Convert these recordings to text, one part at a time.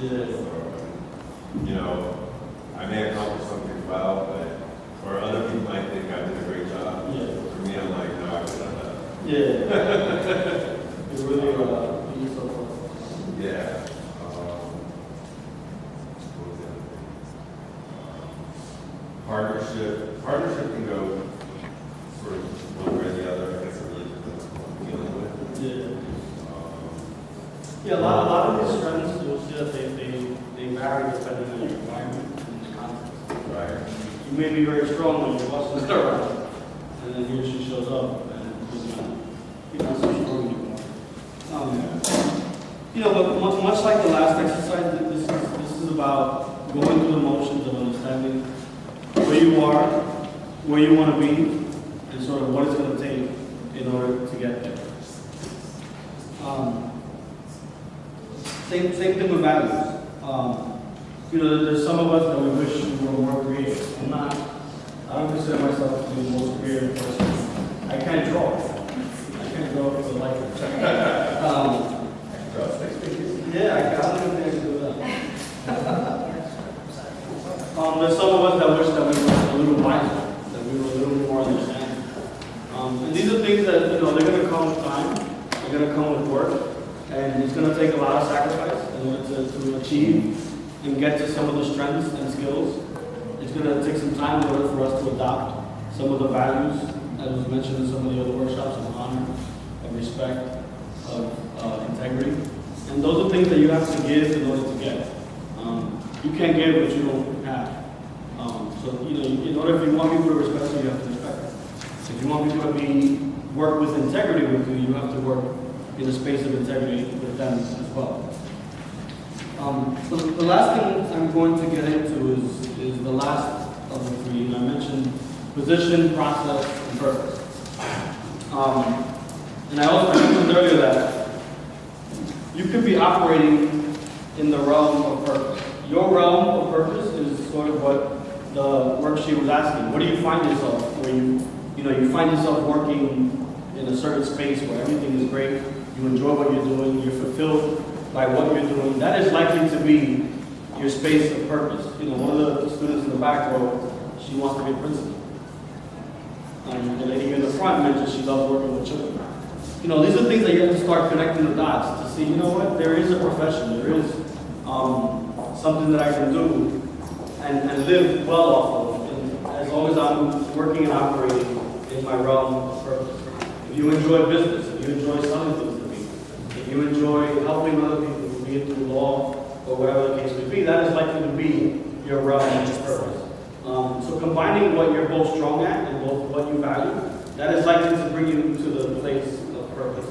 You know, I may accomplish something well, but or other people might think I did a great job. For me, I'm like, no, I could have done that. It's really useful. Yeah. What was the other thing? Partnership can go sort of one way or the other. I guess it really depends on what we're dealing with. A lot of these strengths, you'll see that they vary depending on your environment and the context. Right. You may be very strong when your boss is around, and then he or she shows up, and you're not so strong anymore. But much like the last exercise, this is about going through the motions of understanding where you are, where you want to be, and sort of what it's going to take in order to get there. Same thing with values. There's some of us that we wish we were more creative. I don't consider myself to be the most creative person. I can't draw. I can't draw for the life of it. Yeah, I don't even think I can do that. There's some of us that wish that we were a little wiser, that we were a little more understanding. And these are things that, they're going to come with time. They're going to come with work. And it's going to take a lot of sacrifice in order to achieve and get to some of the strengths and skills. It's going to take some time in order for us to adopt some of the values that was mentioned in some of the other workshops of honor, of respect, of integrity. And those are things that you have to give in order to get. You can't give what you don't have. In order, if you want people to respect you, you have to respect them. If you want people to work with integrity with you, you have to work in a space of integrity with them as well. So the last thing I'm going to get into is the last of the three. And I mentioned position, process, and purpose. And I mentioned earlier that you could be operating in the realm of purpose. Your realm of purpose is sort of what the worksheet was asking. Where do you find yourself? Where you find yourself working in a certain space where everything is great, you enjoy what you're doing, you're fulfilled by what you're doing. That is likely to be your space of purpose. One of the students in the back row, she wants to be a principal. The lady in the front mentioned she loves working with children. These are things that you have to start connecting the dots to see, there is a profession, there is something that I can do and live well off of, and as long as I'm working and operating in my realm of purpose. If you enjoy business, if you enjoy selling things to people, if you enjoy helping other people, be it through law or whatever the case may be, that is likely to be your realm of purpose. So combining what you're both strong at and both what you value, that is likely to bring you to the place of purpose.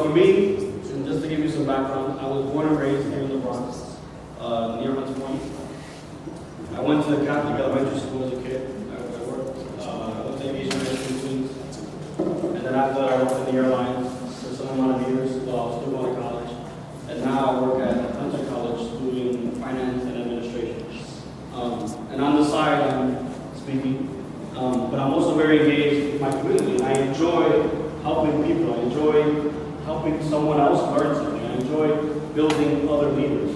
For me, and just to give you some background, I was born and raised here in the Bronx, near Hunts Point. I went to Catholic elementary school as a kid. I went to aviation management, and then after that I worked in the airlines for some amount of years while I was still going to college. And now I work at Hunter College doing finance and administration. And on the side I'm speaking, but I'm also very engaged with my community. And I enjoy helping people. I enjoy helping someone else learn something. I enjoy building other leaders.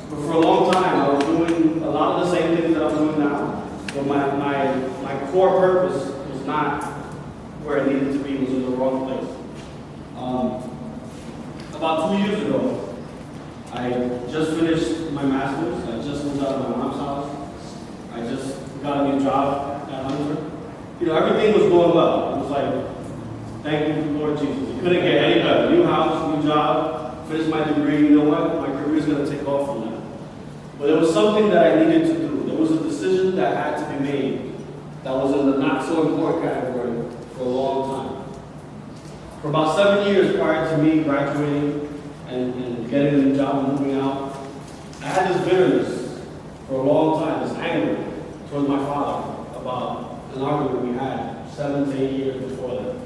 But for a long time, I was doing a lot of the same things that I'm doing now. But my core purpose was not where it needed to be. It was in the wrong place. About 2 years ago, I just finished my master's. I just moved out of my mom's house. I just got a new job at Hunter. Everything was going well. It was like, thank you, Lord Jesus. You couldn't get any better. New house, new job, finished my degree. You know what? My career is going to take off from that. But there was something that I needed to do. There was a decision that had to be made that was in the not so important category for a long time. For about 7 years prior to me graduating and getting a new job and moving out, I had this bitterness for a long time, this anger towards my father about an argument we had 7 to 8 years before that.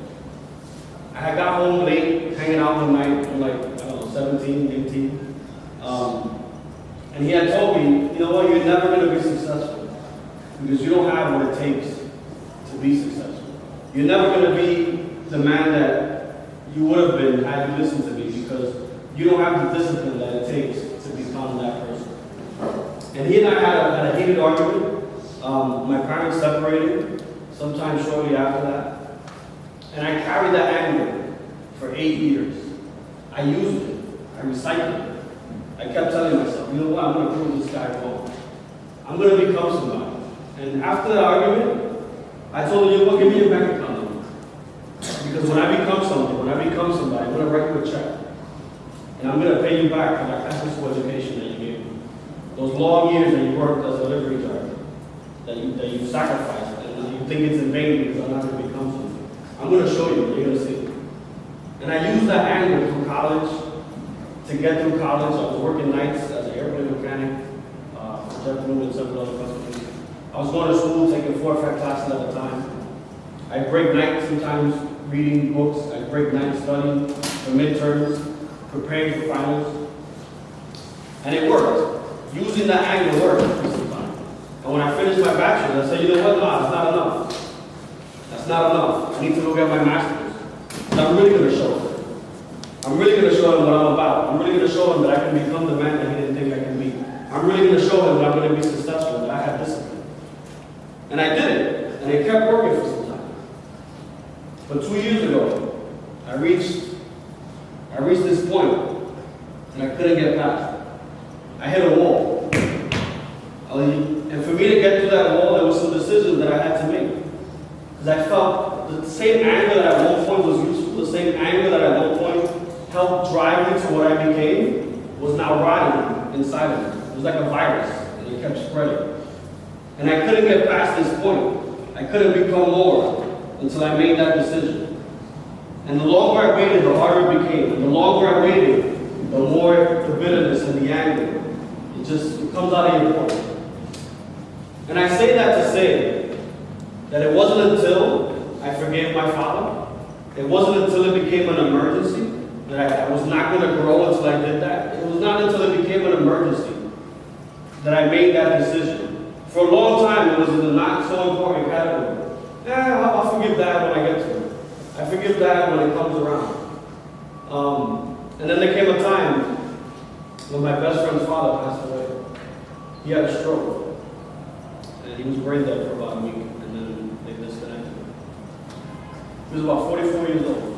I had got home late, hanging out one night, I'm 17, 18. And he had told me, you know what, you're never going to be successful because you don't have what it takes to be successful. You're never going to be the man that you would have been had you listened to me because you don't have the discipline that it takes to become that person. And he and I had a heated argument. My parents separated sometime shortly after that. And I carried that anger for 8 years. I used it. I recycled it. I kept telling myself, you know what, I'm going to prove this guy wrong. I'm going to become somebody. And after that argument, I told him, you know what, give me your bank account number. Because when I become something, when I become somebody, I'm going to write you a check. And I'm going to pay you back for that after school education that you gave me. Those long years that you worked as a delivery driver, that you sacrificed, and you think it's in vain because I'm not going to become something. I'm going to show you, you're going to see. And I used that anger through college. To get through college, I was working nights as an airplane mechanic for JetBlue and several other companies. I was going to school, taking 4 or 5 classes at a time. I break nights sometimes reading books. I break nights studying for midterms, preparing for finals. And it worked. Using that anger worked for some time. And when I finished my bachelor's, I said, you know what, no, that's not enough. That's not enough. I need to go get my master's. And I'm really going to show him. I'm really going to show him what I'm about. I'm really going to show him that I can become the man that he didn't think I can be. I'm really going to show him that I'm going to be successful, that I have discipline. And I did it. And it kept working for some time. But 2 years ago, I reached this point, and I couldn't get past it. I hit a wall. And for me to get through that wall, there were some decisions that I had to make. Because I felt the same anger that at one point was useful, the same anger that at one point helped drive me to what I became, was now rotting inside of me. It was like a virus, and it kept spreading. And I couldn't get past this point. I couldn't become more until I made that decision. And the longer I waited, the harder it became. And the longer I waited, the more the bitterness and the anger, it comes out of your pores. And I say that to say that it wasn't until I forgave my father, it wasn't until it became an emergency, that I was not going to grow until I did that. It was not until it became an emergency that I made that decision. For a long time, it was in the not so important category. I'll forgive that when I get to it. I forgive that when it comes around. And then there came a time when my best friend's father passed away. He had a stroke. And he was brain dead for about a week, and then they disconnected him. He was about 44 years old.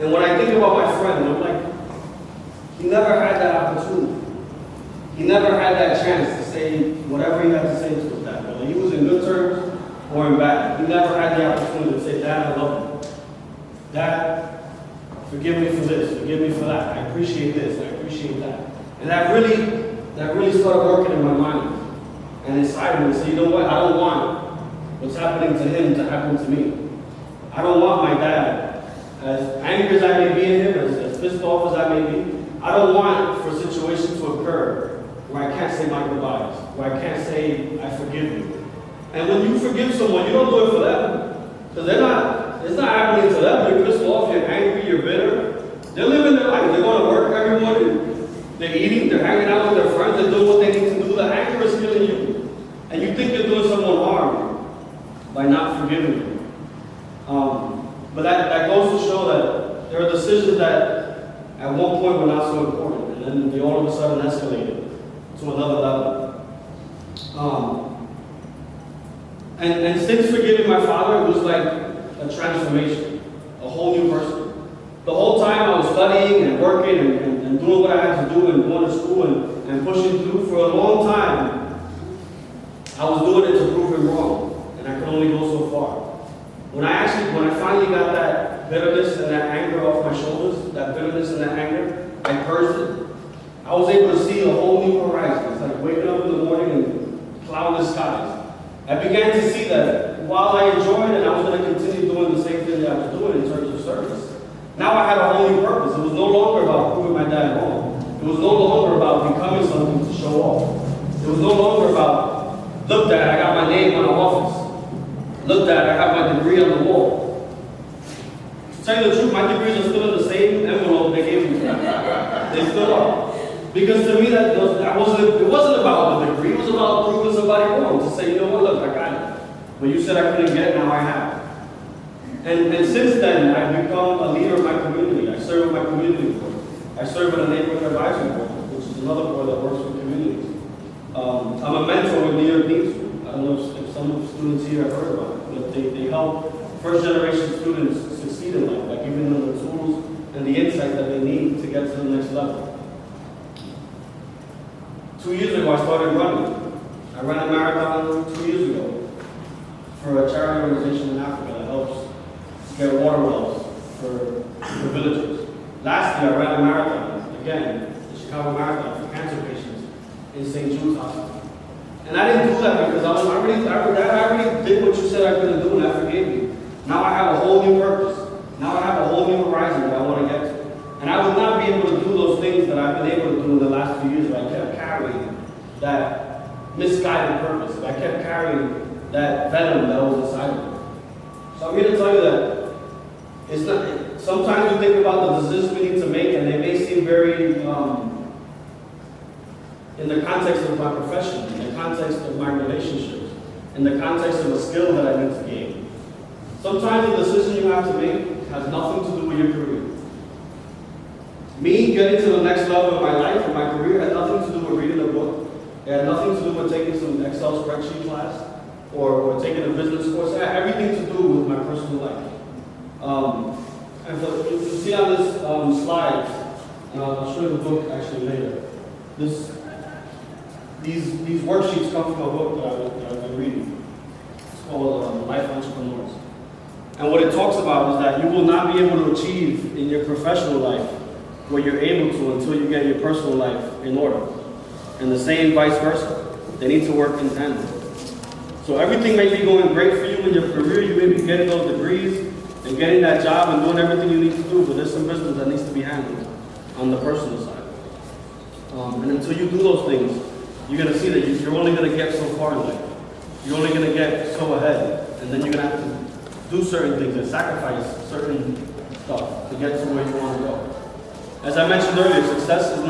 And when I think about my friend, I'm like, he never had that opportunity. He never had that chance to say whatever he had to say to his dad. Whether he was in good terms or in bad. He never had the opportunity to say, Dad, I love you. Dad, forgive me for this, forgive me for that. I appreciate this, I appreciate that. And that really started working in my mind and inside of me. So you know what? I don't want what's happening to him to happen to me. I don't want my dad, as angry as I may be at him, as pissed off as I may be, I don't want for situations to occur where I can't say my goodbyes, where I can't say I forgive you. And when you forgive someone, you don't do it for them. Because it's not happening to them. You're pissed off, you're angry, you're bitter. They're living their life. They're going to work every morning. They're eating, they're hanging out with their friends, they're doing what they need to do. The anger is killing you. And you think you're doing someone harm by not forgiving them. But that goes to show that there are decisions that at one point were not so important, and then they all of a sudden escalated to another level. And since forgiving my father, it was like a transformation, a whole new person. The whole time I was studying and working and doing what I had to do and going to school and pushing through for a long time, I was doing it to prove him wrong, and I could only go so far. When I finally got that bitterness and that anger off my shoulders, that bitterness and that anger, I purged it. I was able to see a whole new horizon. It's like waking up in the morning and cloudless skies. I began to see that while I enjoyed it, I was going to continue doing the same thing that I was doing in terms of service. Now I had a whole new purpose. It was no longer about proving my dad wrong. It was no longer about becoming something to show off. It was no longer about, look, Dad, I got my name on the office. Look, Dad, I have my degree on the wall. To tell you the truth, my degrees are still in the same envelope they gave me. They still are. Because to me, it wasn't about the degree. It was about proving somebody wrong. To say, you know what, look, I got it. But you said I couldn't get it, now I have. And since then, I've become a leader of my community. I serve with my community board. I serve with a neighborhood advisory board, which is another board that works with communities. I'm a mentor with New York Needs. I don't know if some of the students here have heard about it, but they help first generation students succeed in life, by giving them the tools and the insight that they need to get to the next level. 2 years ago, I started running. I ran a marathon 2 years ago for a charity organization in Africa that helps get water wells for villagers. Last year, I ran a marathon, again, the Chicago Marathon for cancer patients in St. Jude's Hospital. And I didn't do that because I already did what you said I was going to do, and I forgave you. Now I have a whole new purpose. Now I have a whole new horizon that I want to get to. And I would not be able to do those things that I've been able to do in the last few years if I kept carrying that misguided purpose, if I kept carrying that venom that was inside of me. So I'm here to tell you that it's not. Sometimes we think about the decisions we need to make, and they may seem very in the context of my profession, in the context of my relationships, in the context of a skill that I need to gain. Sometimes the decision you have to make has nothing to do with your career. Me getting to the next level in my life and my career had nothing to do with reading a book. It had nothing to do with taking some Excel spreadsheet class or taking a business course. It had everything to do with my personal life. And so you see on this slide, and I'll show you the book actually later. These worksheets come from a book that I've been reading. It's called Life Entrepreneurs. And what it talks about is that you will not be able to achieve in your professional life what you're able to until you get your personal life in order. And the same vice versa. They need to work in tandem. So everything may be going great for you in your career. You may be getting those degrees and getting that job and doing everything you need to do, but there's some business that needs to be handled on the personal side. And until you do those things, you're going to see that you're only going to get so far in life. You're only going to get so ahead, and then you're going to have to do certain things and sacrifice certain stuff to get to where you want to go. As I mentioned earlier, success is not